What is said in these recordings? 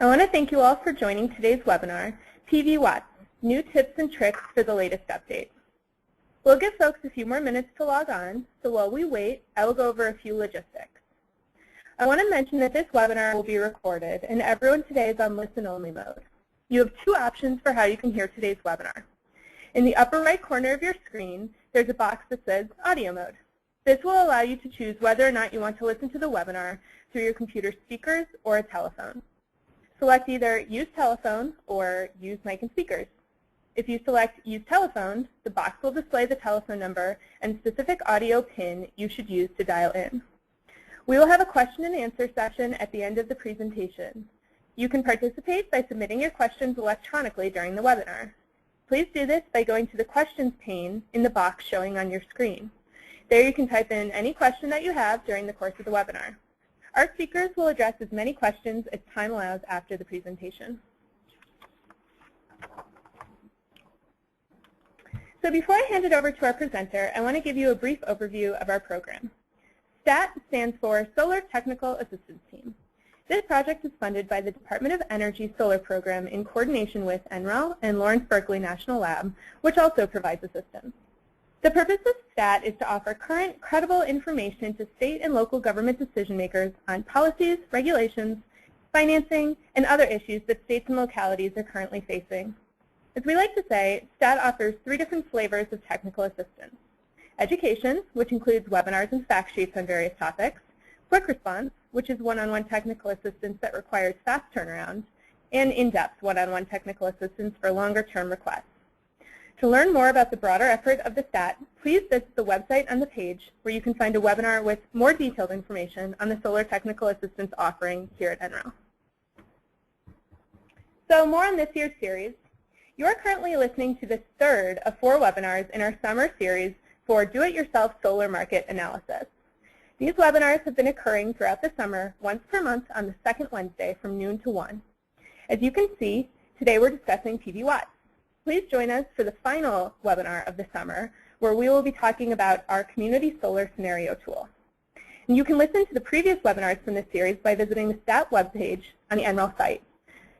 I want to thank you all for joining today's webinar, PVWatts, New Tips and Tricks for the Latest Update. We'll give folks a few more minutes to log on, so while we wait, I will go over a few logistics. I want to mention that this webinar will be recorded, and everyone today is on listen-only mode. You have two options for how you can hear today's webinar. In the upper right corner of your screen, there's a box that says Audio Mode. This will allow you to choose whether or not you want to listen to the webinar through your computer speakers or a telephone. Select either Use Telephone or Use Mic and Speakers. If you select Use Telephone, the box will display the telephone number and specific audio PIN you should use to dial in. We will have a question and answer session at the end of the presentation. You can participate by submitting your questions electronically during the webinar. Please do this by going to the Questions pane in the box showing on your screen. There you can type in any question that you have during the course of the webinar. Our speakers will address as many questions as time allows after the presentation. So before I hand it over to our presenter, I want to give you a brief overview of our program. STAT stands for Solar Technical Assistance Team. This project is funded by the Department of Energy Solar Program in coordination with NREL and Lawrence Berkeley National Lab, which also provides assistance. The purpose of STAT is to offer current, credible information to state and local government decision makers on policies, regulations, financing, and other issues that states and localities are currently facing. As we like to say, STAT offers three different flavors of technical assistance: education, which includes webinars and fact sheets on various topics; quick response, which is one-on-one technical assistance that requires fast turnaround; and in-depth one-on-one technical assistance for longer-term requests. To learn more about the broader effort of the STAT, please visit the website on the page where you can find a webinar with more detailed information on the Solar Technical Assistance offering here at NREL. So more on this year's series. You are currently listening to the third of 4 webinars in our summer series for Do-It-Yourself Solar Market Analysis. These webinars have been occurring throughout the summer once per month on the second Wednesday from noon to 1. As you can see, today we're discussing PVWatts. Please join us for the final webinar of the summer, where we will be talking about our Community Solar Scenario Tool. And you can listen to the previous webinars from this series by visiting the STAT webpage on the NREL site.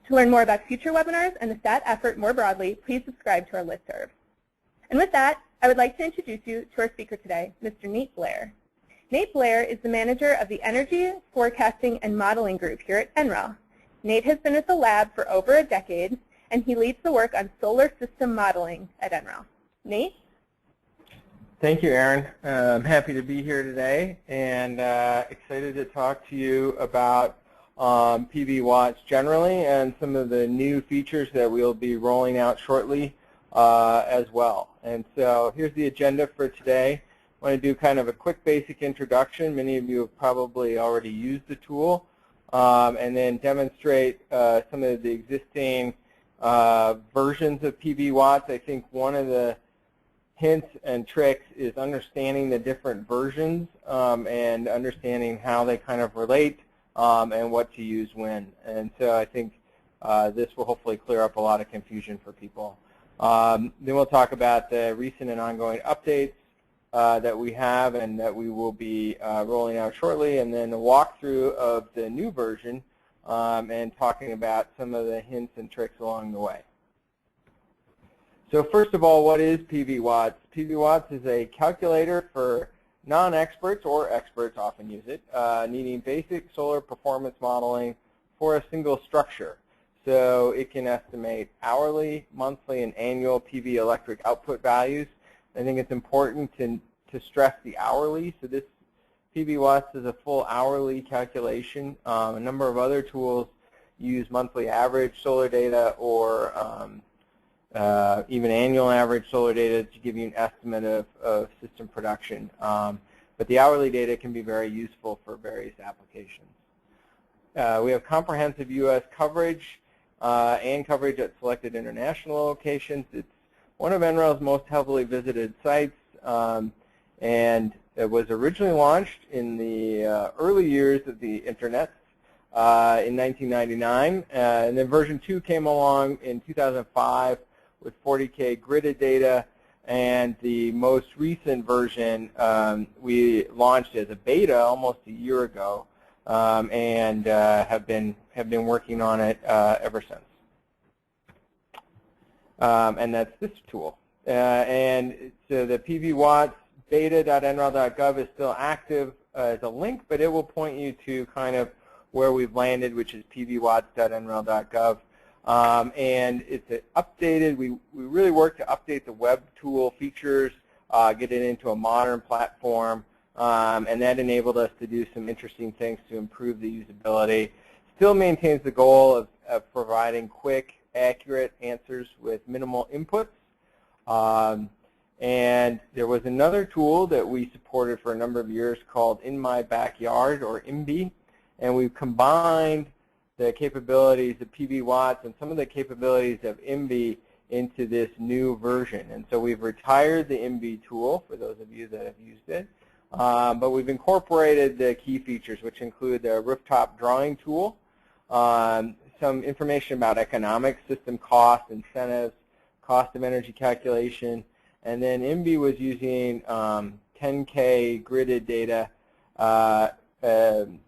To learn more about future webinars and the STAT effort more broadly, please subscribe to our listserv. And with that, I would like to introduce you to our speaker today, Mr. Nate Blair. Nate Blair is the manager of the Energy Forecasting and Modeling Group here at NREL. Nate has been at the lab for over a decade, and he leads the work on solar system modeling at NREL. Nate? Thank you, Erin. I'm happy to be here today and excited to talk to you about PVWatts generally and some of the new features that we'll be rolling out shortly as well. And so here's the agenda for today. I want to do kind of a quick basic introduction. Many of you have probably already used the tool, and then demonstrate some of the existing versions of PVWatts. I think one of the hints and tricks is understanding the different versions and understanding how they kind of relate and what to use when. And so I think this will hopefully clear up a lot of confusion for people. Then we'll talk about the recent and ongoing updates that we have and that we will be rolling out shortly, and then a walkthrough of the new version and talking about some of the hints and tricks along the way. So first of all, what is PVWatts? PVWatts is a calculator for non-experts, or experts often use it, needing basic solar performance modeling for a single structure. So it can estimate hourly, monthly, and annual PV electric output values. I think it's important to stress the hourly. So this PVWatts is a full hourly calculation. A number of other tools use monthly average solar data or even annual average solar data to give you an estimate of system production. But the hourly data can be very useful for various applications. We have comprehensive U.S. coverage and coverage at selected international locations. It's one of NREL's most heavily visited sites, and it was originally launched in the early years of the Internet in 1999, and then version 2 came along in 2005 with 40K gridded data, and the most recent version we launched as a beta almost a year ago, and have been working on it ever since. And that's this tool. And so the PVWatts beta.nrel.gov is still active as a link, but it will point you to kind of where we've landed, which is pvwatts.nrel.gov. And it's updated. We really worked to update the web tool features, get it into a modern platform, and that enabled us to do some interesting things to improve the usability. Still maintains the goal of providing quick, accurate answers with minimal inputs. And there was another tool that we supported for a number of years called In My Backyard, or IMBY, and we've combined the capabilities of PVWatts and some of the capabilities of IMBY into this new version. And so we've retired the IMBY tool, for those of you that have used it, but we've incorporated the key features, which include the rooftop drawing tool, some information about economics, system cost, incentives, cost of energy calculation, and then IMBY was using 10K gridded data,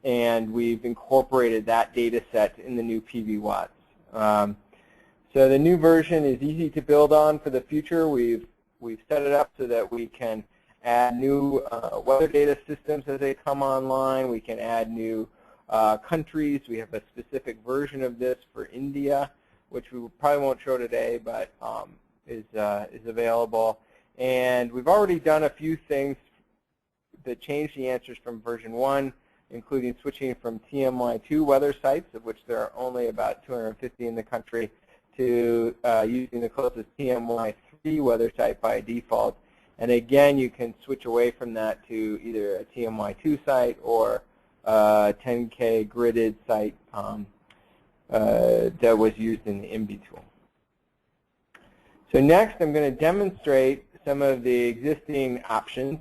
and we've incorporated that data set in the new PVWatts. So the new version is easy to build on for the future. We've set it up so that we can add new weather data systems as they come online. We can add new countries. We have a specific version of this for India, which we probably won't show today, but is available. And we've already done a few things that change the answers from version 1, including switching from TMY2 weather sites, of which there are only about 250 in the country, to using the closest TMY3 weather site by default. And again, you can switch away from that to either a TMY2 site or a 10K gridded site that was used in the IMBY tool. So next, I'm going to demonstrate some of the existing options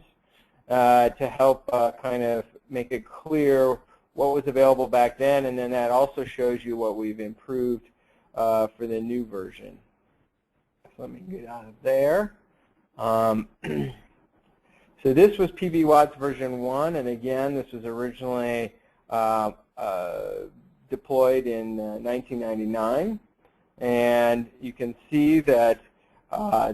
to help kind of make it clear what was available back then, and then that also shows you what we've improved for the new version. So let me get out of there. So this was PVWatts version 1, and again, this was originally deployed in 1999. And you can see that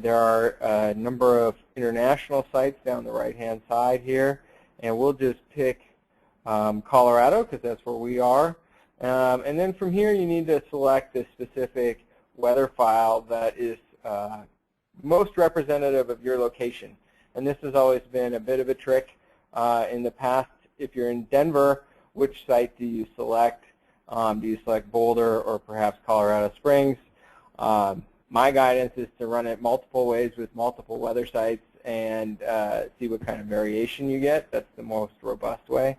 there are a number of international sites down the right-hand side here, and we'll just pick Colorado because that's where we are. And then from here, you need to select the specific weather file that is most representative of your location. And this has always been a bit of a trick in the past. If you're in Denver, which site do you select? Do you select Boulder or perhaps Colorado Springs? My guidance is to run it multiple ways with multiple weather sites and see what kind of variation you get. That's the most robust way.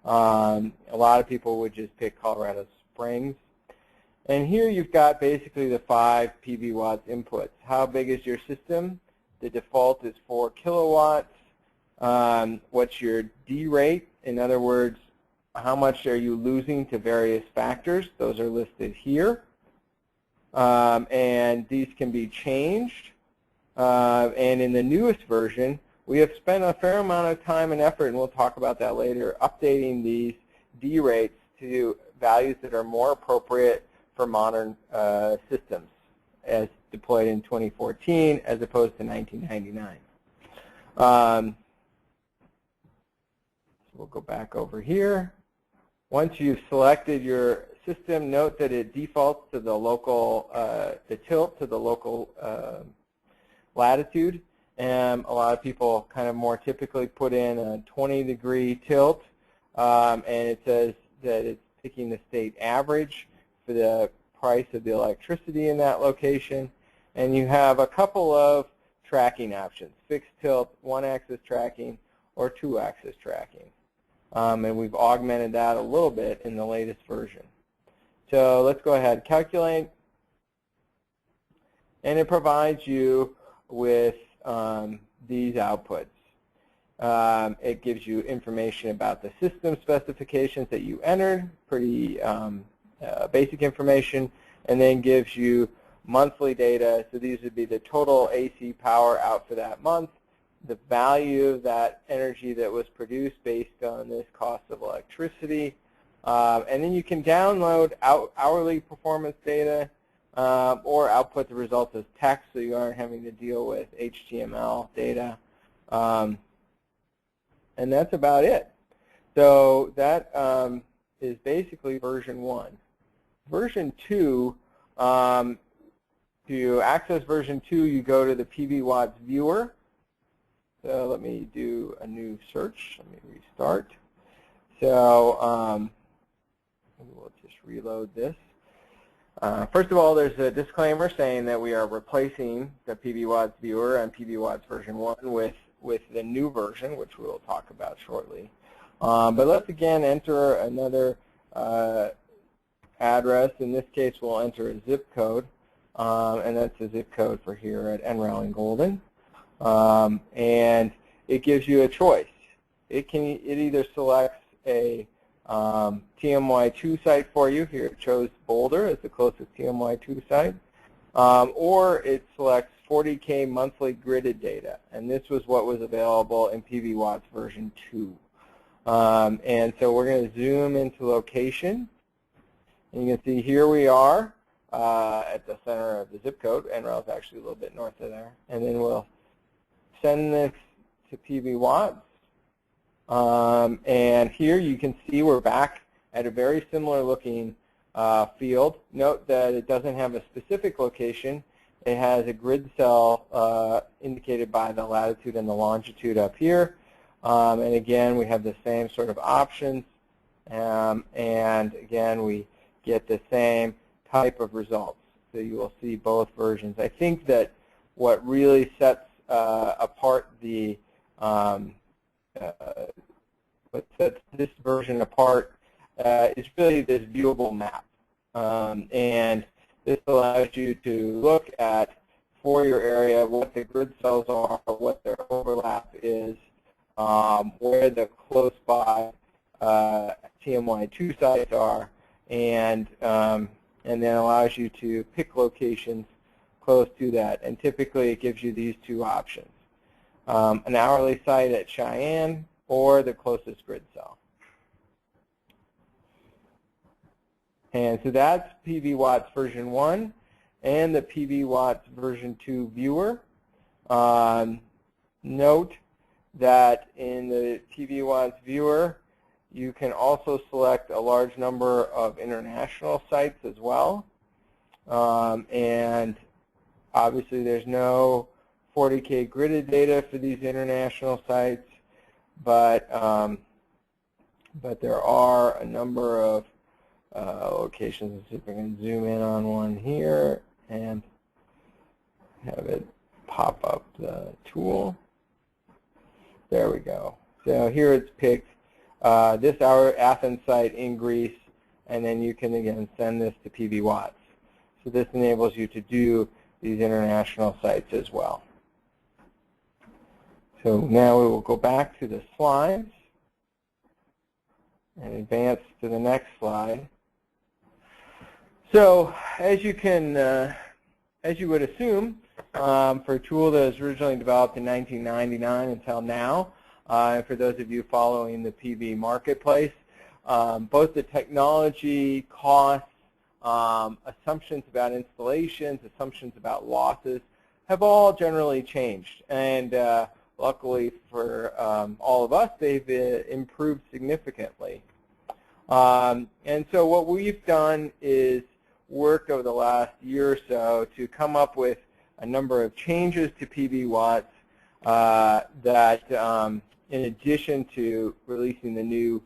A lot of people would just pick Colorado Springs. And here you've got basically the 5 PVWatts inputs. How big is your system? The default is 4 kilowatts. What's your D rate? In other words, how much are you losing to various factors? Those are listed here. And these can be changed. And in the newest version, we have spent a fair amount of time and effort, and we'll talk about that later, updating these D rates to values that are more appropriate for modern systems as deployed in 2014 as opposed to 1999. So we'll go back over here. Once you've selected your system, note that it defaults to the local, the tilt to the local latitude. And a lot of people kind of more typically put in a 20-degree tilt, and it says that it's picking the state average for the price of the electricity in that location. And you have a couple of tracking options: fixed tilt, 1-axis tracking, or 2-axis tracking. And we've augmented that a little bit in the latest version. So let's go ahead, calculate. And it provides you with these outputs. It gives you information about the system specifications that you entered, pretty basic information, and then gives you monthly data. So these would be the total AC power out for that month, the value of that energy that was produced based on this cost of electricity, And then you can download hourly performance data or output the results as text, so you aren't having to deal with HTML data. And that's about it. So that is basically version 1. Version 2, to access version 2, you go to the PVWatts viewer. So let me do a new search. Let me restart. So we'll just reload this. First of all, there's a disclaimer saying that we are replacing the PVWatts viewer on PVWatts version 1 with the new version, which we'll talk about shortly. But let's again enter another address. In this case, we'll enter a zip code, and that's the zip code for here at NREL in Golden. And it gives you a choice. It either selects a TMY2 site for you. Here it chose Boulder as the closest TMY2 site. Or it selects 40K monthly gridded data. And this was what was available in PVWatts version 2. And so we're going to zoom into location. And you can see here we are at the center of the zip code. NREL is actually a little bit north of there. And then we'll send this to PVWatts. And here you can see we're back at a very similar looking field. Note that it doesn't have a specific location. It has a grid cell indicated by the latitude and the longitude up here. And again, we have the same sort of options. And again, we get the same type of results. So you will see both versions. I think that what really sets apart the what sets this version apart is really this viewable map. And this allows you to look at, for your area, what the grid cells are, what their overlap is, where the close by TMY2 sites are, and then allows you to pick locations close to that. And typically it gives you these two options, an hourly site at Cheyenne or the closest grid cell. And so that's PVWatts version 1 and the PVWatts version 2 viewer. Note that in the PVWatts viewer, you can also select a large number of international sites as well. And obviously there's no 40K gridded data for these international sites, but there are a number of locations. Let's see if I can zoom in on one here and have it pop up the tool. There we go. So here it's picked this our Athens site in Greece, and then you can again send this to PVWatts. So this enables you to do these international sites as well. So now we will go back to the slides and advance to the next slide. So as you would assume, for a tool that was originally developed in 1999 until now, and for those of you following the PV marketplace, both the technology, costs, assumptions about installations, assumptions about losses have all generally changed. And luckily for all of us, they've improved significantly. And so what we've done is worked over the last year or so to come up with a number of changes to PVWatts that, in addition to releasing the new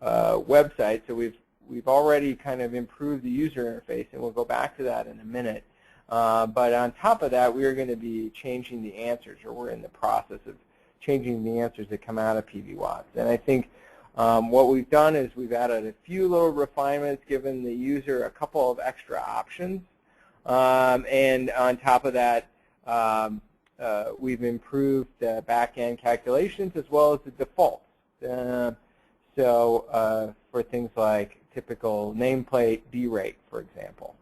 website, so we've already kind of improved the user interface, and we'll go back to that in a minute. But on top of that, we are going to be changing the answers, or we're in the process of changing the answers that come out of PVWatts. And I think what we've done is we've added a few little refinements, given the user a couple of extra options. And on top of that, we've improved the back-end calculations as well as the defaults. So for things like typical nameplate B-rate, for example.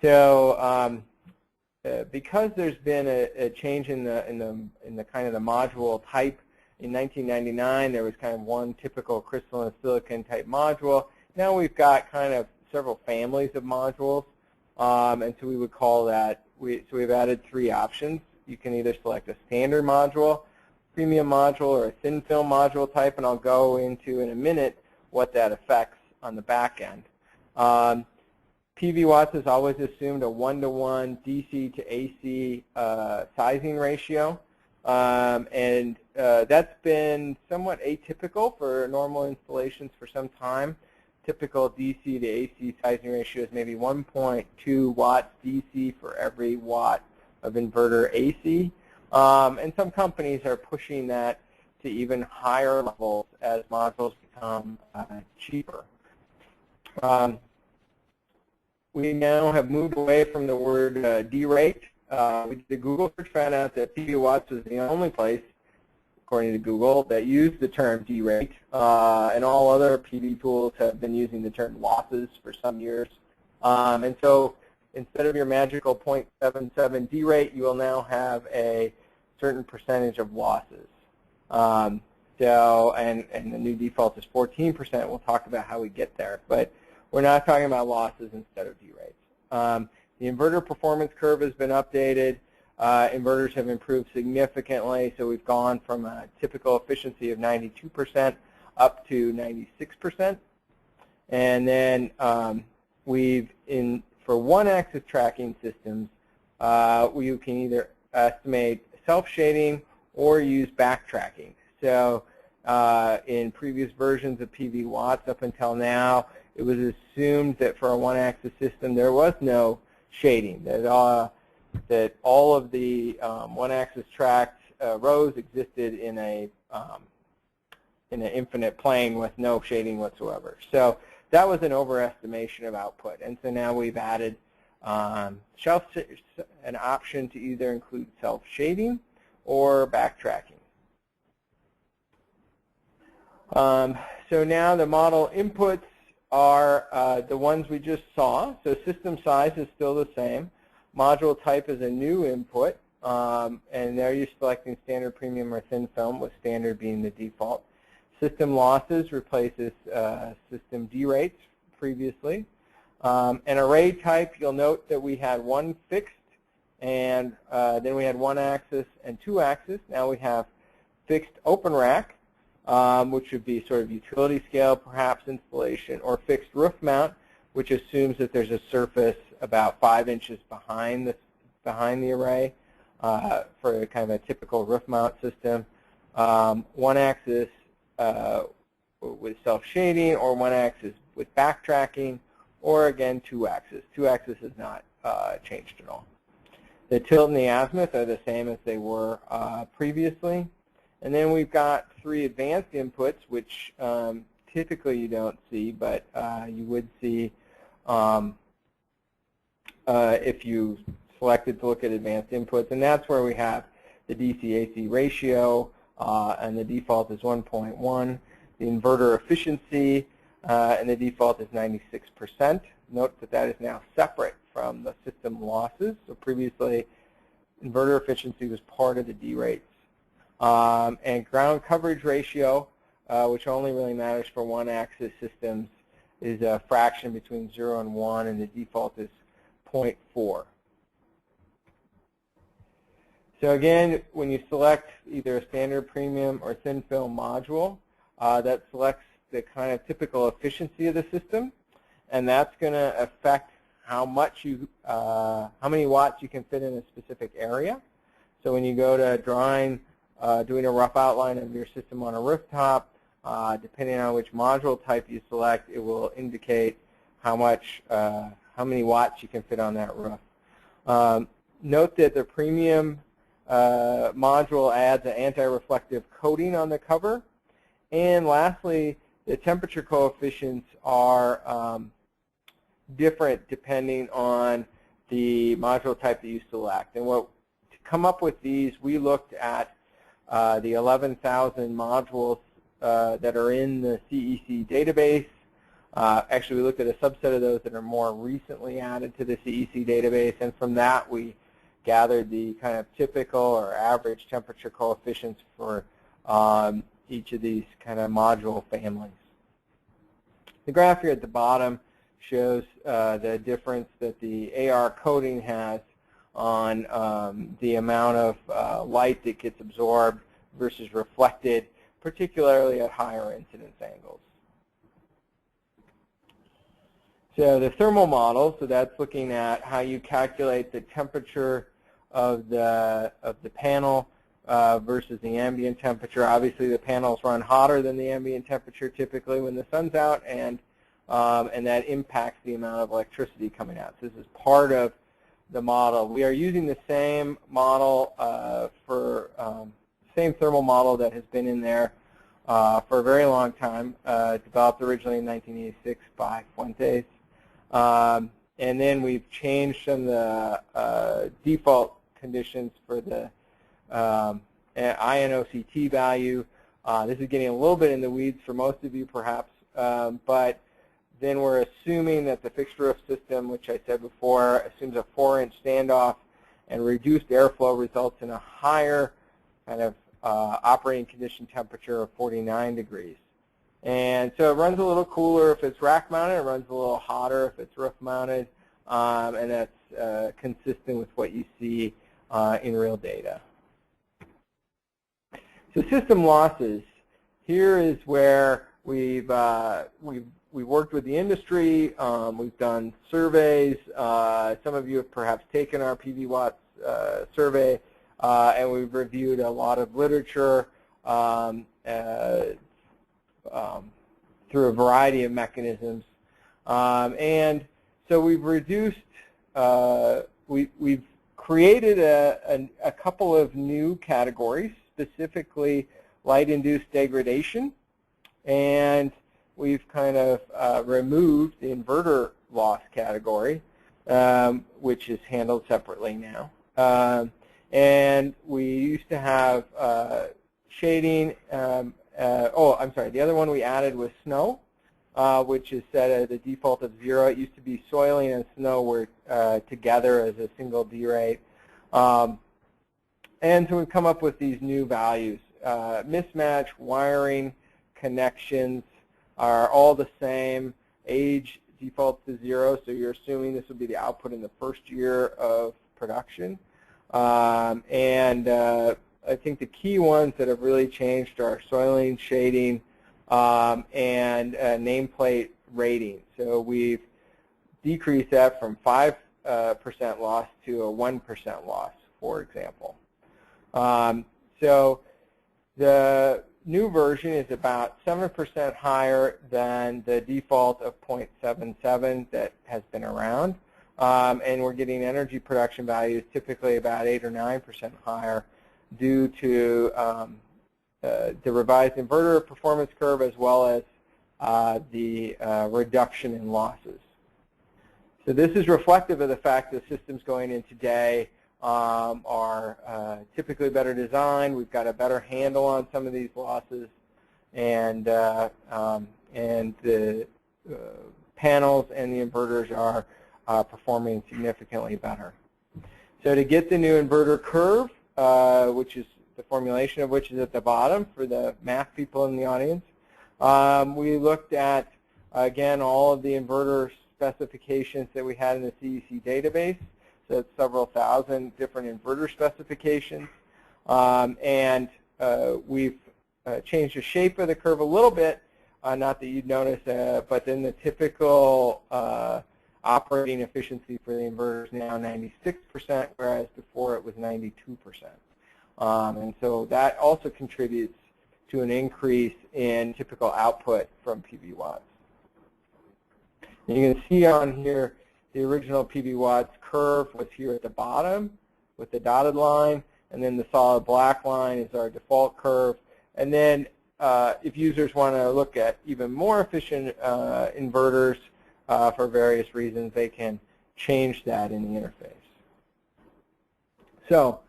So because there's been a change in the kind of the module type, in 1999 there was kind of one typical crystalline silicon type module. now we've got kind of several families of modules, and so we would call that, so we've added 3 options. You can either select a standard module, premium module, or a thin film module type, and I'll go into in a minute what that affects on the back end. PVWatts has always assumed a 1-to-1 DC to AC sizing ratio, and that's been somewhat atypical for normal installations for some time. Typical DC to AC sizing ratio is maybe 1.2 watts DC for every watt of inverter AC, and some companies are pushing that to even higher levels as modules become cheaper. We now have moved away from the word derate. We did a Google search, found out that PVWatts was the only place, according to Google, that used the term derate, and all other PV tools have been using the term losses for some years. And so instead of your magical 0.77 derate, you will now have a certain percentage of losses. And the new default is 14%. We'll talk about how we get there. But we're not talking about losses instead of derates. The inverter performance curve has been updated. Inverters have improved significantly, so we've gone from a typical efficiency of 92% up to 96%. And then for one-axis tracking systems, you can either estimate self-shading or use backtracking. So in previous versions of PVWatts up until now, it was assumed that for a one-axis system there was no shading, that all of the one-axis tracked rows existed in an infinite plane with no shading whatsoever. So that was an overestimation of output, and so now we've added an option to either include self-shading or backtracking. So now the model inputs are the ones we just saw. So system size is still the same. Module type is a new input, and there you're selecting standard, premium, or thin film, with standard being the default. System losses replaces system derates previously. An array type, you'll note that we had one fixed, and then we had one axis and two axis. Now we have fixed open rack, which would be sort of utility scale, perhaps installation, or fixed roof mount, which assumes that there's a surface about 5 inches behind the array for kind of a typical roof mount system. One axis with self-shading, or one axis with backtracking, or again two axis. Two axis has not changed at all. The tilt and the azimuth are the same as they were previously. And then we've got 3 advanced inputs, which typically you don't see, but you would see if you selected to look at advanced inputs. And that's where we have the DC-AC ratio, and the default is 1.1. The inverter efficiency, and the default is 96%. Note that that is now separate from the system losses. So previously, inverter efficiency was part of the derates. And ground coverage ratio, which only really matters for one-axis systems, is a fraction between 0 and 1, and the default is 0.4. So again, when you select either a standard, premium, or thin film module, that selects the kind of typical efficiency of the system, and that's going to affect how many watts you can fit in a specific area. So when you go to doing a rough outline of your system on a rooftop, depending on which module type you select, it will indicate how many watts you can fit on that roof. Note that the premium module adds an anti-reflective coating on the cover. And lastly, the temperature coefficients are different depending on the module type that you select. And to come up with these, we looked at the 11,000 modules that are in the CEC database. Actually, we looked at a subset of those that are more recently added to the CEC database, and from that we gathered the kind of typical or average temperature coefficients for each of these kind of module families. The graph here at the bottom shows the difference that the AR coating has on the amount of light that gets absorbed versus reflected, particularly at higher incidence angles. So the thermal model, so that's looking at how you calculate the temperature of the panel versus the ambient temperature. Obviously, the panels run hotter than the ambient temperature typically when the sun's out, and that impacts the amount of electricity coming out. So this is part of the model. We are using the same model same thermal model that has been in there for a very long time, developed originally in 1986 by Fuentes. And then we've changed some of the default conditions for the INOCT value. This is getting a little bit in the weeds for most of you perhaps, but then we're assuming that the fixed roof system, which I said before, assumes a 4-inch standoff, and reduced airflow results in a higher kind of operating condition temperature of 49 degrees. And so it runs a little cooler if it's rack mounted, it runs a little hotter if it's roof mounted, and that's consistent with what you see in real data. So system losses, here is where we've worked with the industry, we've done surveys, some of you have perhaps taken our PVWatts survey, and we've reviewed a lot of literature through a variety of mechanisms. And so we've reduced, we've created a couple of new categories, specifically light-induced degradation, and we've kind of removed the inverter loss category, which is handled separately now. And we used to have shading. Oh, I'm sorry. The other one we added was snow, which is set at a default of 0. It used to be soiling and snow were together as a single D rate. And so we've come up with these new values. Mismatch, wiring, connections are all the same. Age defaults to 0, so you're assuming this will be the output in the first year of production. I think the key ones that have really changed are soiling, shading, and nameplate rating. So we've decreased that from 5% loss to a 1% loss, for example. So the new version is about 7% higher than the default of 0.77 that has been around. And we're getting energy production values typically about 8 or 9% higher due to the revised inverter performance curve as well as the reduction in losses. So this is reflective of the fact that systems going in today are typically better designed. We've got a better handle on some of these losses, and the panels and the inverters are performing significantly better. So to get the new inverter curve, which is the formulation of which is at the bottom for the math people in the audience, we looked at, again, all of the inverter specifications that we had in the CEC database. So it's several thousand different inverter specifications. And we've changed the shape of the curve a little bit, not that you'd notice, but then the typical operating efficiency for the inverter is now 96%, whereas before it was 92%. And so that also contributes to an increase in typical output from PVWatts. And you can see on here the original PVWatts curve was here at the bottom with the dotted line, and then the solid black line is our default curve. And then if users want to look at even more efficient inverters for various reasons, they can change that in the interface. So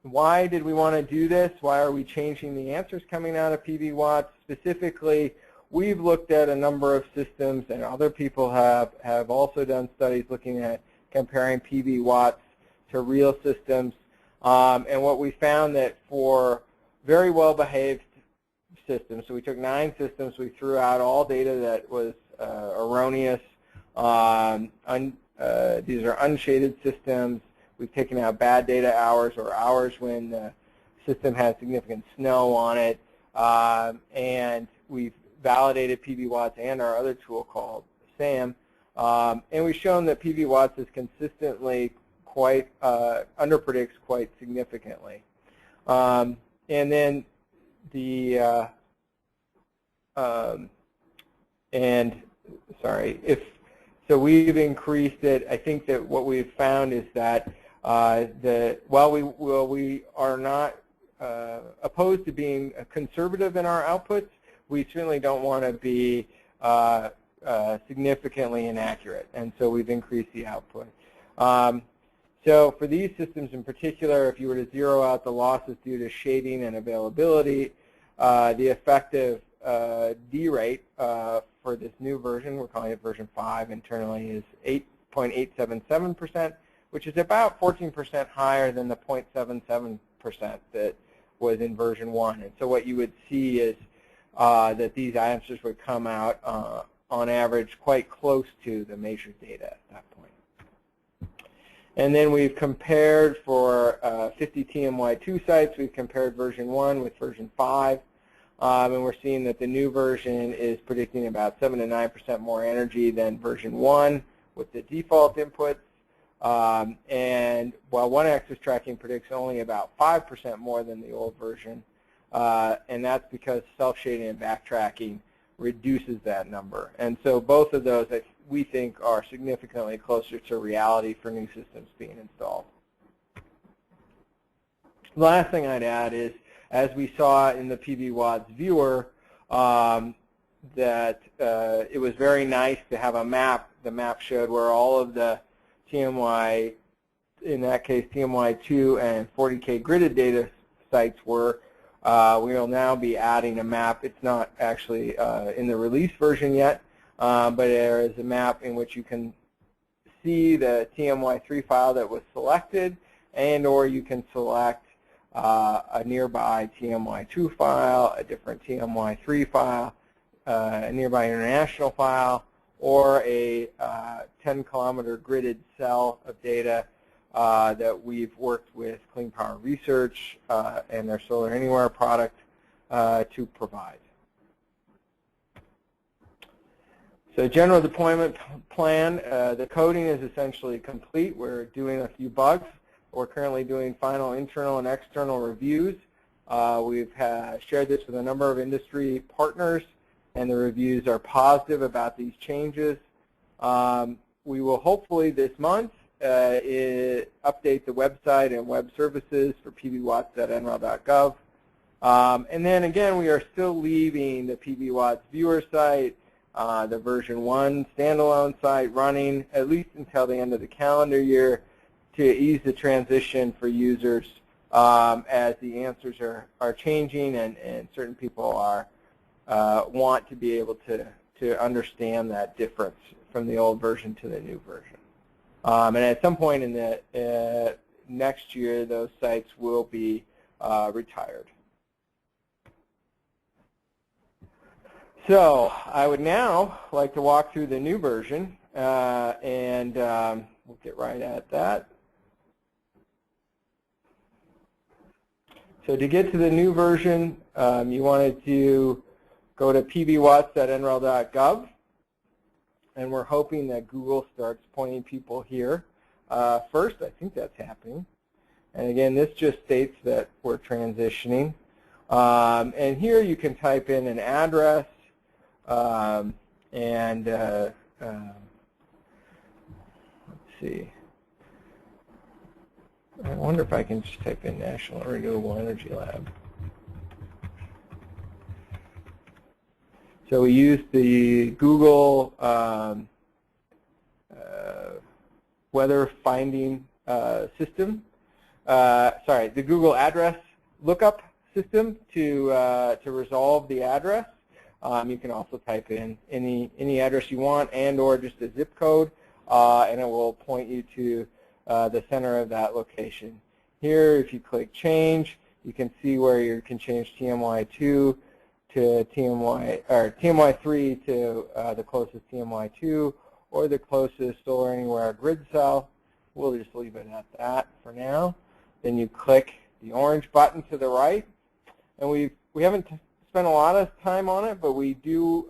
why did we want to do this? Why are we changing the answers coming out of PVWatts? Specifically, we've looked at a number of systems, and other people have also done studies looking at comparing PVWatts to real systems. And what we found that for very well-behaved systems. So we took 9 systems. We threw out all data that was erroneous. These are unshaded systems. We've taken out bad data hours or hours when the system has significant snow on it. And we've validated PVWatts and our other tool called SAM. And we've shown that PVWatts is consistently quite, underpredicts quite significantly. And then the, so we've increased it. I think that what we've found is that while we are not opposed to being conservative in our outputs, we certainly don't want to be significantly inaccurate, and so we've increased the output. So for these systems in particular, if you were to zero out the losses due to shading and availability, the effective D rate for this new version, we're calling it version 5 internally, is 8.877%, which is about 14% higher than the 0.77% that was in version 1. And so what you would see is that these answers would come out on average quite close to the measured data at that point. And then we've compared for 50 TMY2 sites, we've compared version 1 with version 5. And we're seeing that the new version is predicting about 7 to 9% more energy than version 1 with the default inputs. And while 1-axis tracking predicts only about 5% more than the old version, and that's because self-shading and backtracking reduces that number. And so both of those, we think, are significantly closer to reality for new systems being installed. The last thing I'd add is, as we saw in the PVWatts viewer, that it was very nice to have a map. The map showed where all of the TMY, in that case TMY2 and 40K gridded data sites were. We will now be adding a map. It's not actually in the release version yet, but there is a map in which you can see the TMY3 file that was selected, and or you can select a nearby TMY2 file, a different TMY3 file, a nearby international file, or a 10-kilometer gridded cell of data that we've worked with Clean Power Research and their Solar Anywhere product to provide. So general deployment plan, the coding is essentially complete. We're doing a few bugs. We're currently doing final internal and external reviews. We've shared this with a number of industry partners, and the reviews are positive about these changes. We will hopefully this month update the website and web services for pvwatts.nrel.gov. And then again, we are still leaving the PVWatts viewer site, the version 1 standalone site running at least until the end of the calendar year to ease the transition for users as the answers are changing and certain people want to be able to understand that difference from the old version to the new version. And at some point in the next year, those sites will be retired. So I would now like to walk through the new version, and we'll get right at that. So to get to the new version, you wanted to go to pvwatts.nrel.gov, and we're hoping that Google starts pointing people here first. I think that's happening. And again, this just states that we're transitioning. And here you can type in an address, and let's see. I wonder if I can just type in National Renewable Energy Lab. So we used the Google weather finding system, the Google address lookup system to resolve the address. You can also type in any address you want and or just a zip code, and it will point you to the center of that location. Here, if you click change, you can see where you can change TMY2 to TMY, or TMY3 to the closest TMY2, or the closest Solar Anywhere grid cell. We'll just leave it at that for now. Then you click the orange button to the right, and we haven't spent a lot of time on it, but we do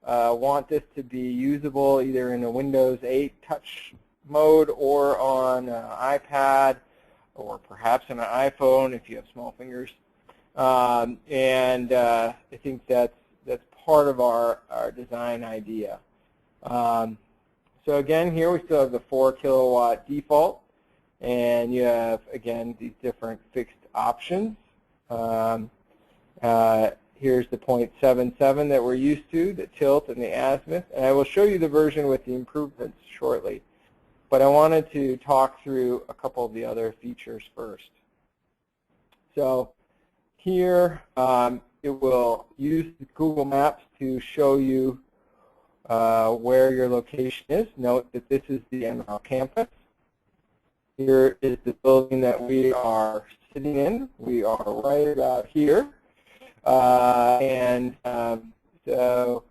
want this to be usable either in a Windows 8 touch mode or on an iPad, or perhaps on an iPhone if you have small fingers. I think that's part of our design idea. So again, here we still have the 4 kilowatt default, and you have, again, these different fixed options. Here's the 0.77 that we're used to, the tilt and the azimuth, and I will show you the version with the improvements shortly. But I wanted to talk through a couple of the other features first. So here, it will use Google Maps to show you where your location is. Note that this is the NREL campus. Here is the building that we are sitting in. We are right about here. So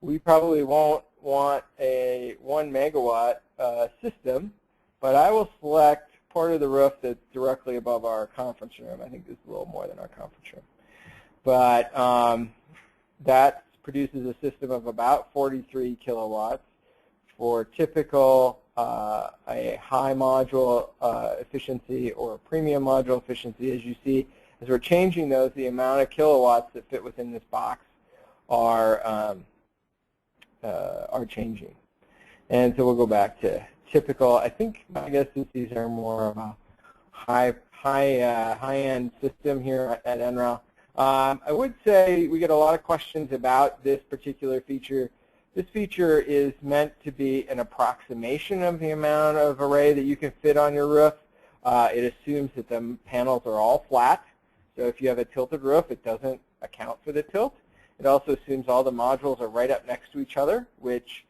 we probably won't want a 1 megawatt system, but I will select part of the roof that's directly above our conference room. I think this is a little more than our conference room. But that produces a system of about 43 kilowatts for typical a high module efficiency or premium module efficiency. As you see, as we're changing those, the amount of kilowatts that fit within this box are changing. And so we'll go back to typical. I think my guess is these are more of a high-end system here at NREL. I would say we get a lot of questions about this particular feature. This feature is meant to be an approximation of the amount of array that you can fit on your roof. It assumes that the panels are all flat. So if you have a tilted roof, it doesn't account for the tilt. It also assumes all the modules are right up next to each other, which,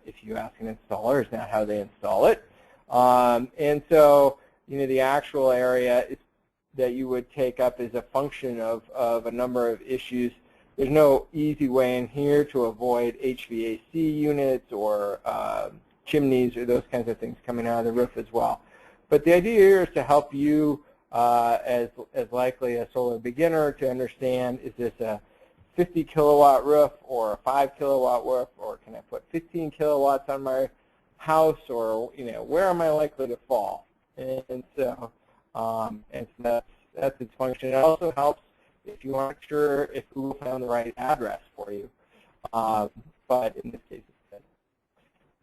if you ask an installer, is not how they install it. And so, the actual area that you would take up is a function of a number of issues. There's no easy way in here to avoid HVAC units or chimneys or those kinds of things coming out of the roof as well. But the idea here is to help you, as likely a solar beginner, to understand, is this a 50 kilowatt roof or a 5 kilowatt roof, or can I put 15 kilowatts on my house, or where am I likely to fall? And so that's its function. It also helps if you aren't sure if Google found the right address for you, but in this case it's good.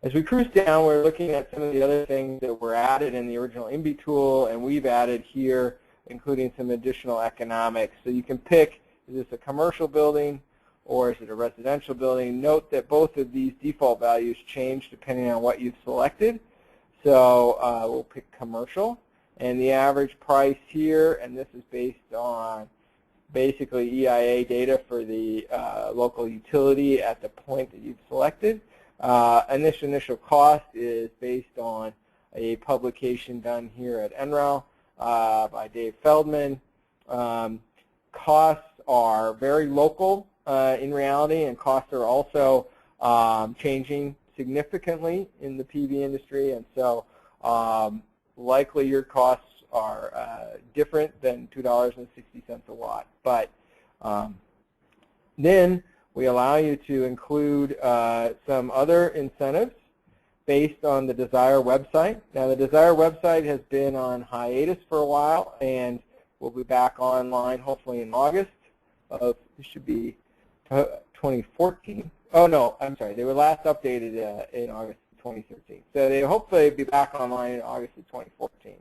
As we cruise down, we're looking at some of the other things that were added in the original INBI tool, and we've added here, including some additional economics. So you can pick, is this a commercial building or is it a residential building? Note that both of these default values change depending on what you've selected. So we'll pick commercial, and the average price here, and this is based on basically EIA data for the local utility at the point that you've selected. And this initial cost is based on a publication done here at NREL by Dave Feldman. Costs are very local in reality, and costs are also changing significantly in the PV industry, and so likely your costs are different than $2.60 a watt. But then we allow you to include some other incentives based on the Desire website. Now, the Desire website has been on hiatus for a while, and we'll be back online hopefully in August of, it should be 2014. Oh, no, I'm sorry. They were last updated in August of 2013. So they hopefully be back online in August of 2014.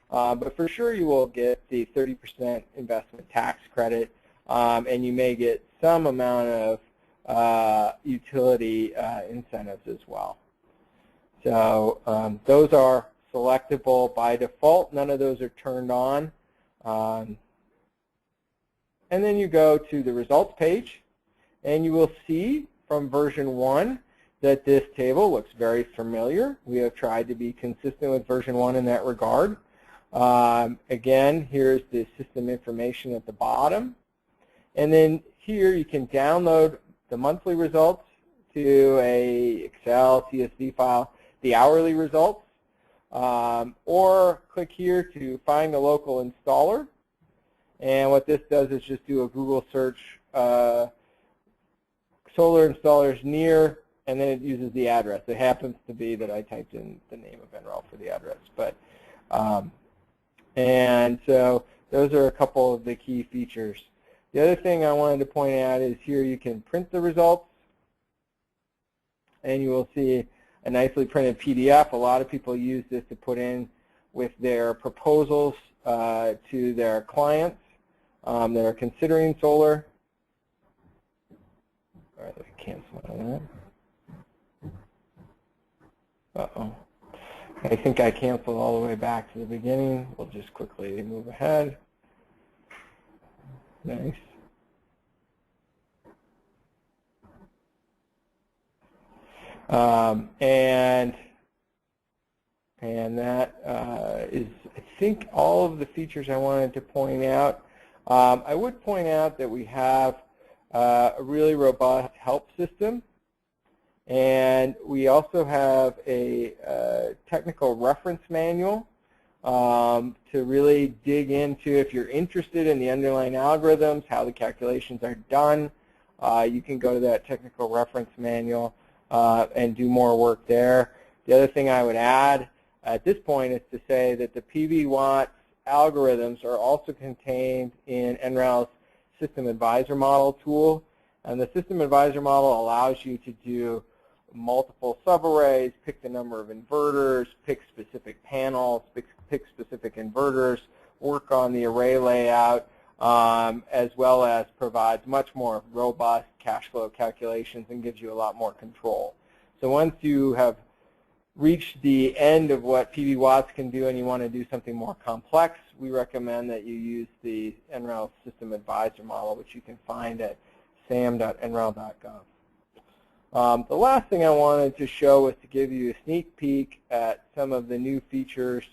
But for sure you will get the 30% investment tax credit, and you may get some amount of utility incentives as well. So those are selectable by default. None of those are turned on. And then you go to the results page, and you will see from version 1 that this table looks very familiar. We have tried to be consistent with version 1 in that regard. Again, here's the system information at the bottom. And then here you can download the monthly results to a Excel, CSV file, the hourly results, or click here to find a local installer. And what this does is just do a Google search, solar installers near, and then it uses the address. It happens to be that I typed in the name of NREL for the address. But and so those are a couple of the key features. The other thing I wanted to point out is here you can print the results, and you will see a nicely printed PDF. A lot of people use this to put in with their proposals to their clients that are considering solar. All right, let me cancel that. Uh-oh. I think I canceled all the way back to the beginning. We'll just quickly move ahead. Nice. And that is, I think, all of the features I wanted to point out. I would point out that we have a really robust help system, and we also have a technical reference manual to really dig into, if you're interested in the underlying algorithms, how the calculations are done. You can go to that technical reference manual and do more work there. The other thing I would add at this point is to say that the PVWatts algorithms are also contained in NREL's System Advisor Model tool. And the System Advisor Model allows you to do multiple subarrays, pick the number of inverters, pick specific panels, pick specific inverters, work on the array layout, as well as provides much more robust cash flow calculations and gives you a lot more control. So once you have reached the end of what PVWatts can do and you want to do something more complex, we recommend that you use the NREL System Advisor Model, which you can find at sam.nrel.gov. The last thing I wanted to show was to give you a sneak peek at some of the new features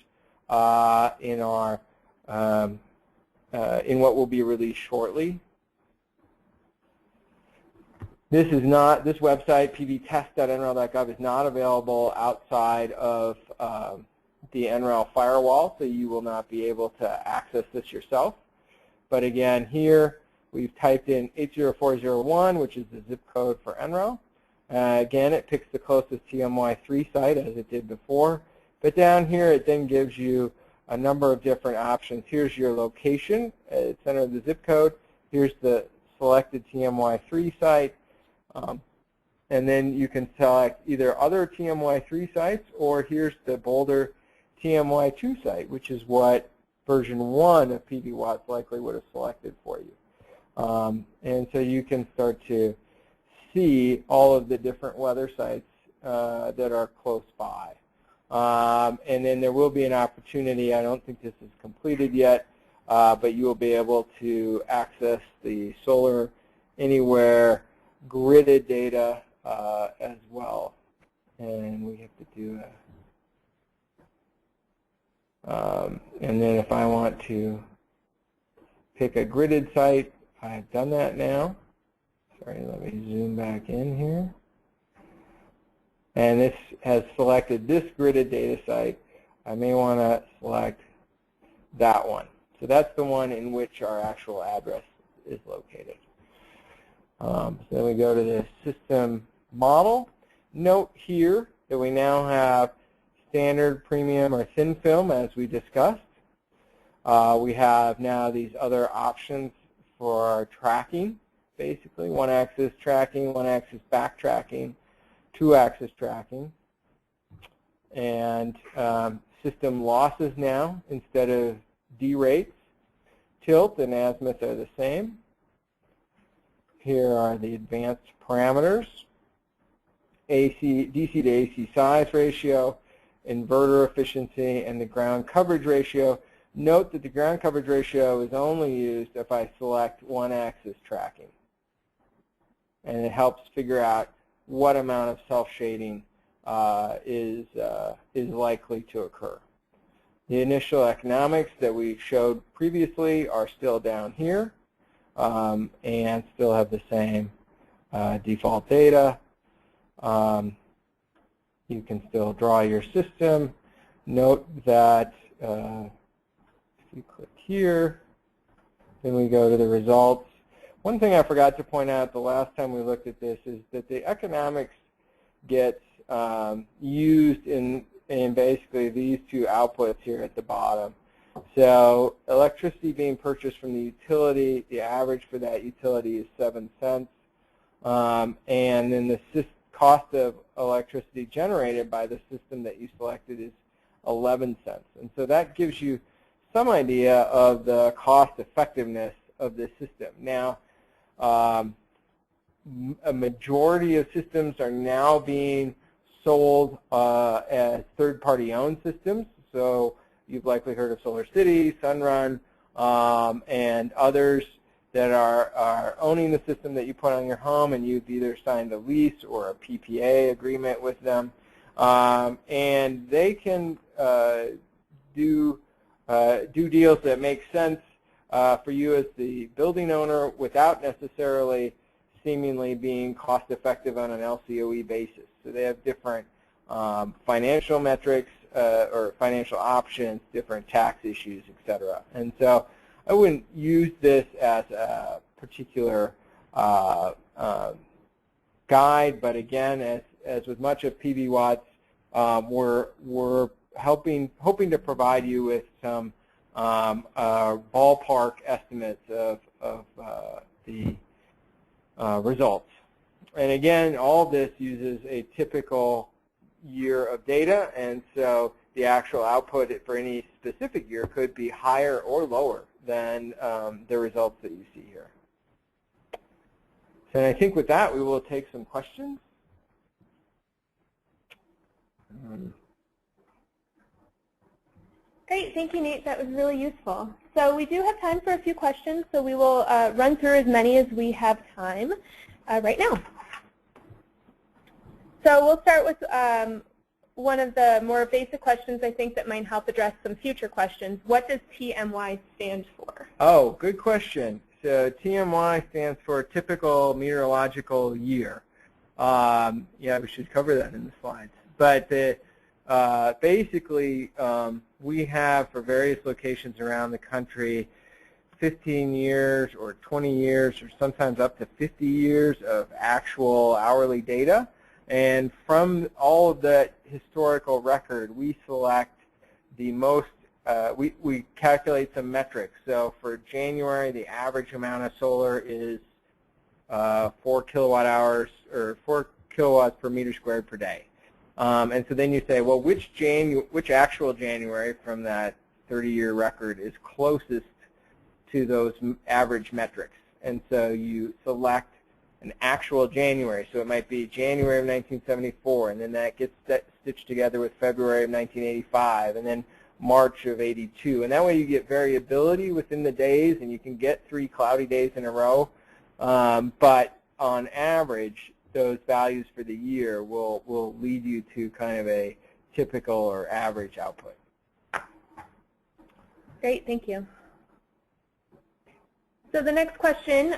in our in what will be released shortly. This website, pvtest.nrel.gov, is not available outside of the NREL firewall, so you will not be able to access this yourself. But again, here we've typed in 80401, which is the zip code for NREL. Again, it picks the closest TMY3 site, as it did before. But down here, it then gives you a number of different options. Here's your location, center of the zip code. Here's the selected TMY3 site. And then you can select either other TMY3 sites, or here's the Boulder TMY2 site, which is what version 1 of PVWatts likely would have selected for you. And so you can start to see all of the different weather sites that are close by. And then there will be an opportunity, I don't think this is completed yet, but you will be able to access the Solar Anywhere gridded data as well. And we have to do and then if I want to pick a gridded site, I've done that now. Sorry, let me zoom back in here. And this has selected this gridded data site. I may want to select that one. So that's the one in which our actual address is located. So then we go to the system model. Note here that we now have standard, premium, or thin film, as we discussed. We have now these other options for our tracking, basically, one-axis tracking, one-axis backtracking, two-axis tracking. And system losses now, instead of D-rates, tilt and azimuth are the same. Here are the advanced parameters, DC to AC size ratio, inverter efficiency, and the ground coverage ratio. Note that the ground coverage ratio is only used if I select one-axis tracking. And it helps figure out what amount of self-shading is likely to occur. The initial economics that we showed previously are still down here. and still have the same default data. You can still draw your system. Note that if you click here, then we go to the results. One thing I forgot to point out the last time we looked at this is that the economics gets used in basically these two outputs here at the bottom. So electricity being purchased from the utility, the average for that utility is 7 cents. And then the cost of electricity generated by the system that you selected is 11 cents. And so that gives you some idea of the cost effectiveness of the system. Now, a majority of systems are now being sold as third-party owned systems. So you've likely heard of SolarCity, Sunrun, and others that are owning the system that you put on your home, and you've either signed a lease or a PPA agreement with them. And they can do deals that make sense for you as the building owner without necessarily seemingly being cost effective on an LCOE basis. So they have different financial metrics or financial options, different tax issues, etc. And so I wouldn't use this as a particular guide, but again, as with much of PVWatts, we're hoping to provide you with some ballpark estimates of the results. And again, all of this uses a typical year of data, and so the actual output for any specific year could be higher or lower than the results that you see here. So I think with that, we will take some questions. Great, thank you, Nate. That was really useful. So we do have time for a few questions, so we will run through as many as we have time right now. So we'll start with one of the more basic questions I think that might help address some future questions. What does TMY stand for? Oh, good question. So TMY stands for typical meteorological year. Yeah, we should cover that in the slides. But basically, we have for various locations around the country 15 years or 20 years or sometimes up to 50 years of actual hourly data. And from all of that historical record, we select the most, we calculate some metrics. So for January, the average amount of solar is 4 kilowatt hours or 4 kilowatts per meter squared per day. And so then you say, well, which actual January from that 30-year record is closest to those average metrics? And so you select an actual January. So it might be January of 1974, and then that gets stitched together with February of 1985, and then March of 82. And that way you get variability within the days, and you can get 3 cloudy days in a row. But on average, those values for the year will lead you to kind of a typical or average output. Great, thank you. So the next question,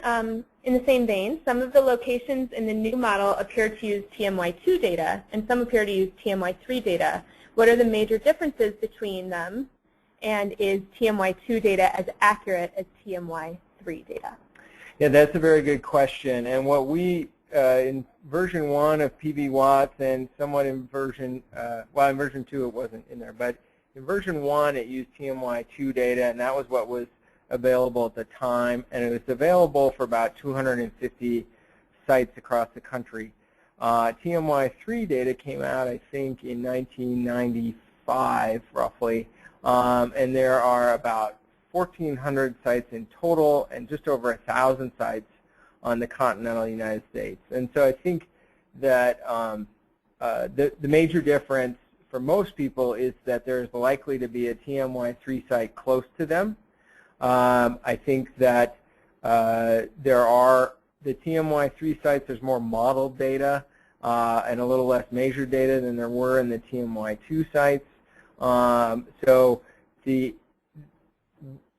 in the same vein, some of the locations in the new model appear to use TMY2 data, and some appear to use TMY3 data. What are the major differences between them, and is TMY2 data as accurate as TMY3 data? Yeah, that's a very good question. And what we, in version 1 of PVWatts and somewhat in version, well, in version 2 it wasn't in there, but in version 1 it used TMY2 data, and that was what was available at the time, and it was available for about 250 sites across the country. TMY3 data came out, I think, in 1995, roughly, and there are about 1,400 sites in total and just over 1,000 sites on the continental United States. And so I think that the major difference for most people is that there's likely to be a TMY3 site close to them. I think that there are the TMY3 sites, there's more modeled data and a little less measured data than there were in the TMY2 sites. So the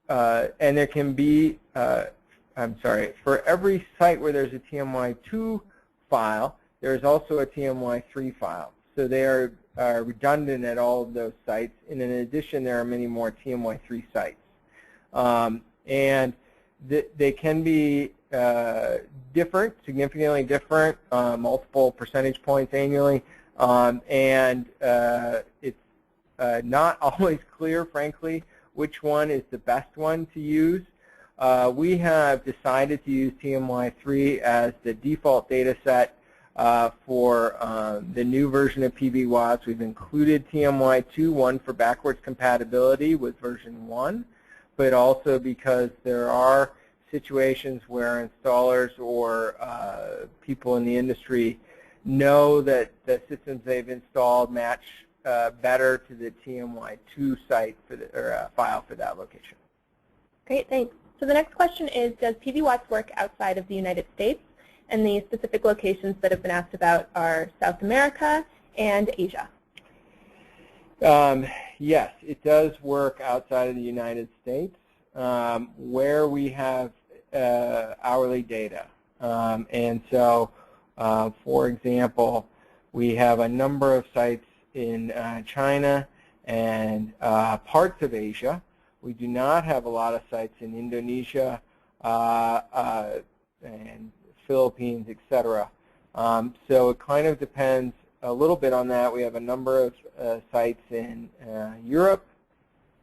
and there can be for every site where there's a TMY2 file, there's also a TMY3 file. So they are redundant at all of those sites, and in addition, there are many more TMY3 sites. And they can be different, significantly different, multiple percentage points annually, and it's not always clear, frankly, which one is the best one to use. We have decided to use TMY3 as the default data set for the new version of PVWatts. We've included TMY2, one for backwards compatibility with version 1, but also because there are situations where installers or people in the industry know that the systems they've installed match better to the TMY2 site for the, or file for that location. Great, thanks. So the next question is, does PVWatts work outside of the United States? And the specific locations that have been asked about are South America and Asia. Yes, it does work outside of the United States where we have hourly data. And so, for example, we have a number of sites in China and parts of Asia. We do not have a lot of sites in Indonesia and Philippines, etc. So it kind of depends a little bit on that. We have a number of sites in Europe,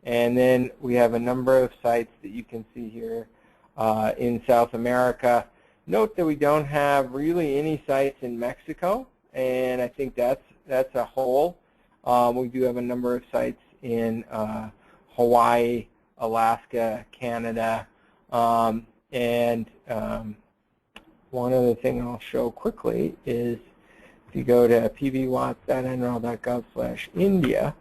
and then we have a number of sites that you can see here in South America. Note that we don't have really any sites in Mexico, and I think that's a hole. We do have a number of sites in Hawaii, Alaska, Canada, and one other thing I'll show quickly is if you go to pvwatts.nrel.gov/India,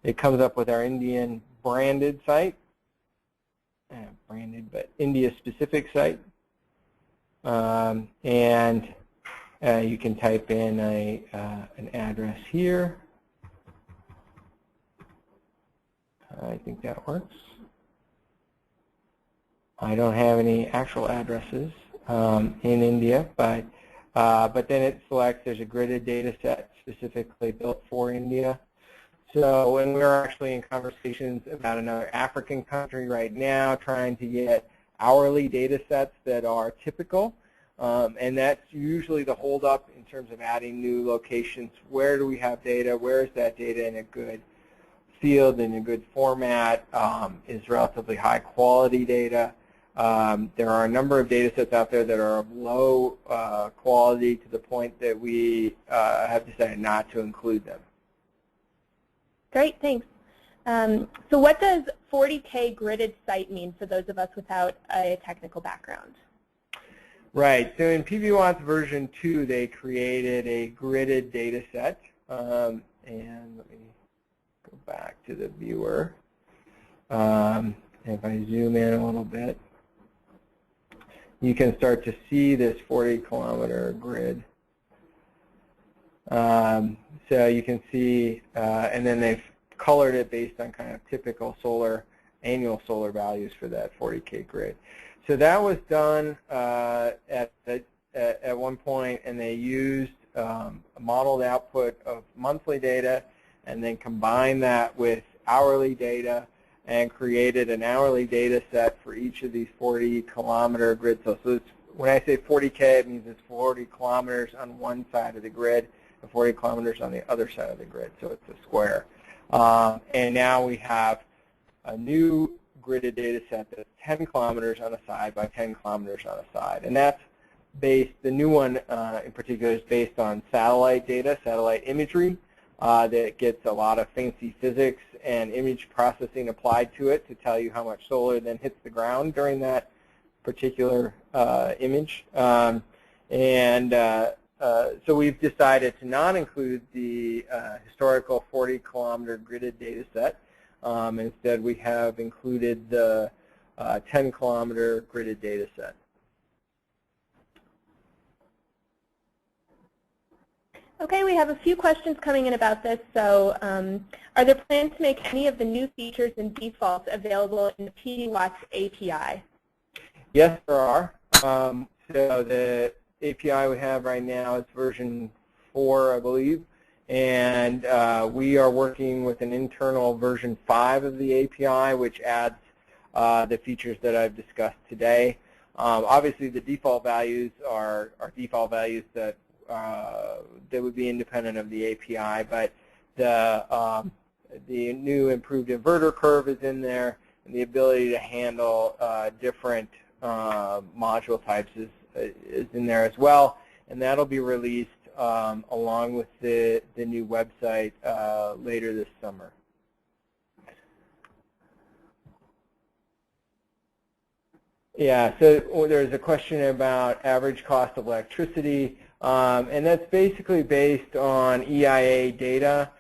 it comes up with our Indian branded site, but India-specific site, and you can type in an address here. I think that works. I don't have any actual addresses in India, but then it selects there's a gridded data set specifically built for India. So when we're actually in conversations about another African country right now, trying to get hourly data sets that are typical, and that's usually the holdup in terms of adding new locations. Where do we have data? Where is that data in a good field, in a good format, is relatively high quality data. There are a number of data sets out there that are of low quality to the point that we have decided not to include them. Great, thanks. So what does 40K gridded site mean for those of us without a technical background? Right, so in PVWatts version 2, they created a gridded data set. And let me go back to the viewer. If I zoom in a little bit, you can start to see this 40-kilometer grid. So you can see, and then they've colored it based on kind of typical annual solar values for that 40K grid. So that was done at one point, and they used a modeled output of monthly data and then combined that with hourly data and created an hourly data set for each of these 40-kilometer grid cells. So when I say 40K, it means it's 40 kilometers on one side of the grid and 40 kilometers on the other side of the grid, so it's a square. And now we have a new gridded data set that's 10 kilometers on a side by 10 kilometers on a side. And that's based, the new one in particular is based on satellite data, satellite imagery, that gets a lot of fancy physics and image processing applied to it to tell you how much solar then hits the ground during that particular image. So we've decided to not include the historical 40-kilometer gridded data set. Instead, we have included the 10-kilometer gridded data set. Okay, we have a few questions coming in about this. So are there plans to make any of the new features and defaults available in the PVWatts API? Yes, there are. So the API we have right now is version 4, I believe, and we are working with an internal version 5 of the API, which adds the features that I've discussed today. Obviously, the default values are default values that would be independent of the API, but the new improved inverter curve is in there, and the ability to handle different module types is in there as well, and that'll be released along with the new website later this summer. Yeah, so there's a question about average cost of electricity, and that's basically based on EIA data.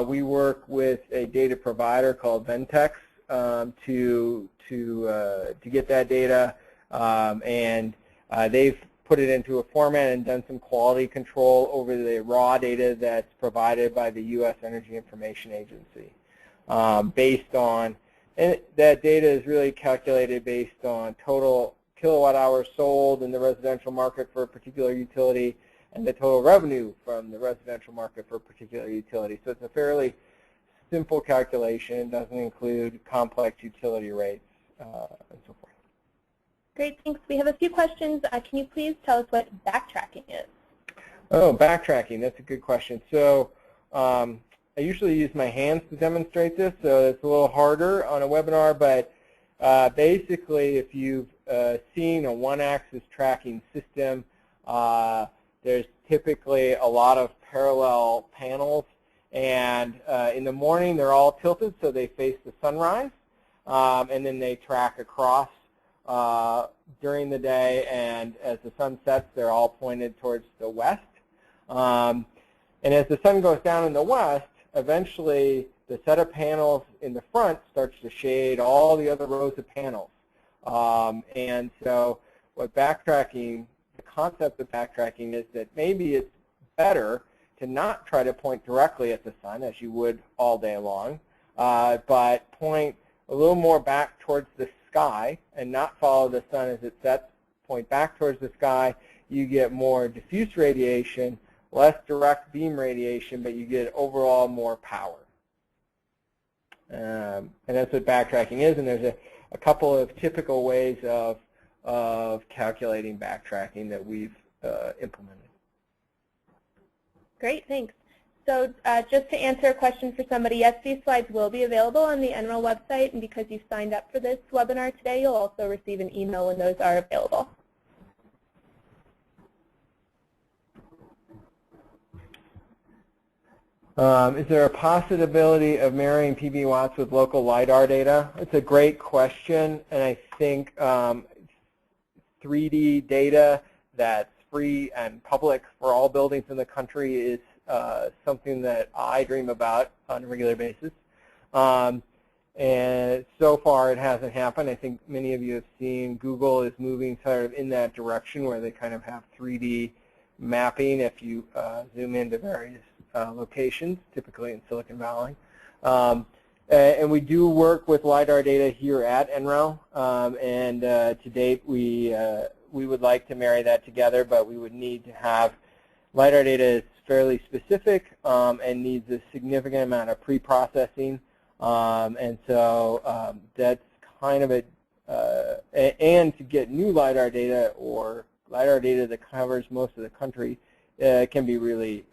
We work with a data provider called Ventex to get that data, and they've put it into a format and done some quality control over the raw data that's provided by the U.S. Energy Information Agency. Based on, and that data is really calculated based on total kilowatt hours sold in the residential market for a particular utility and the total revenue from the residential market for a particular utility. So it's a fairly simple calculation. It doesn't include complex utility rates and so forth. Great, thanks. We have a few questions. Can you please tell us what backtracking is? Oh, backtracking, that's a good question. So I usually use my hands to demonstrate this, so it's a little harder on a webinar, but basically if you've seen a one-axis tracking system, there's typically a lot of parallel panels, and in the morning they're all tilted so they face the sunrise, and then they track across during the day, and as the sun sets they're all pointed towards the west. And as the sun goes down in the west, eventually the set of panels in the front starts to shade all the other rows of panels. And so what backtracking, the concept of backtracking is that maybe it's better to not try to point directly at the sun as you would all day long, but point a little more back towards the sky and not follow the sun as it sets, point back towards the sky. You get more diffuse radiation, less direct beam radiation, but you get overall more power. And that's what backtracking is, and there's a couple of typical ways of calculating backtracking that we've implemented. Great, thanks. So just to answer a question for somebody, yes, these slides will be available on the NREL website, and because you signed up for this webinar today, you'll also receive an email when those are available. Is there a possibility of marrying PVWatts with local LiDAR data? It's a great question, and I think 3D data that's free and public for all buildings in the country is something that I dream about on a regular basis. And so far it hasn't happened. I think many of you have seen Google is moving sort of in that direction where they kind of have 3D mapping if you zoom into various locations, typically in Silicon Valley. And we do work with LiDAR data here at NREL, and to date we would like to marry that together, but we would need to have LiDAR data is fairly specific and needs a significant amount of pre-processing, and so that's kind of and to get new LiDAR data or LiDAR data that covers most of the country can be really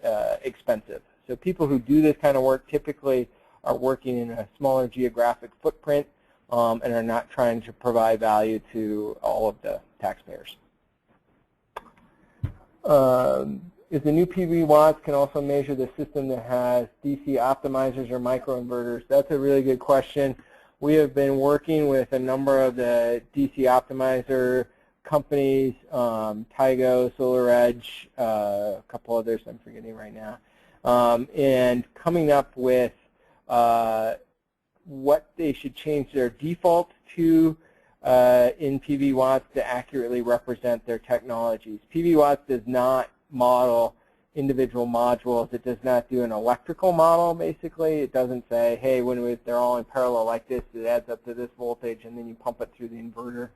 expensive. So people who do this kind of work typically are working in a smaller geographic footprint and are not trying to provide value to all of the taxpayers. Is the new PVWatts can also measure the system that has DC optimizers or microinverters? That's a really good question. We have been working with a number of the DC optimizer companies, Tygo, SolarEdge, a couple others I'm forgetting right now, and coming up with what they should change their default to in PVWatts to accurately represent their technologies. PVWatts does not model individual modules. It does not do an electrical model, basically. It doesn't say, hey, when they're all in parallel like this, it adds up to this voltage, and then you pump it through the inverter.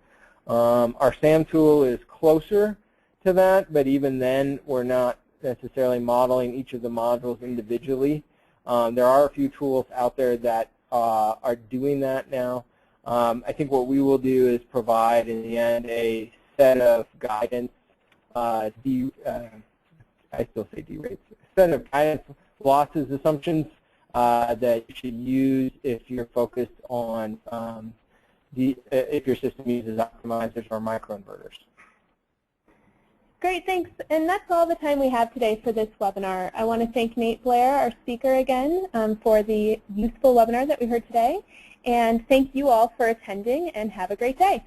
Our SAM tool is closer to that, but even then we're not necessarily modeling each of the modules individually. There are a few tools out there that are doing that now. I think what we will do is provide in the end a set of guidance, I still say D-rates, a set of guidance losses assumptions that you should use if you're focused on if your system uses optimizers or microinverters. Great, thanks. And that's all the time we have today for this webinar. I want to thank Nate Blair, our speaker again, for the useful webinar that we heard today. And thank you all for attending, and have a great day.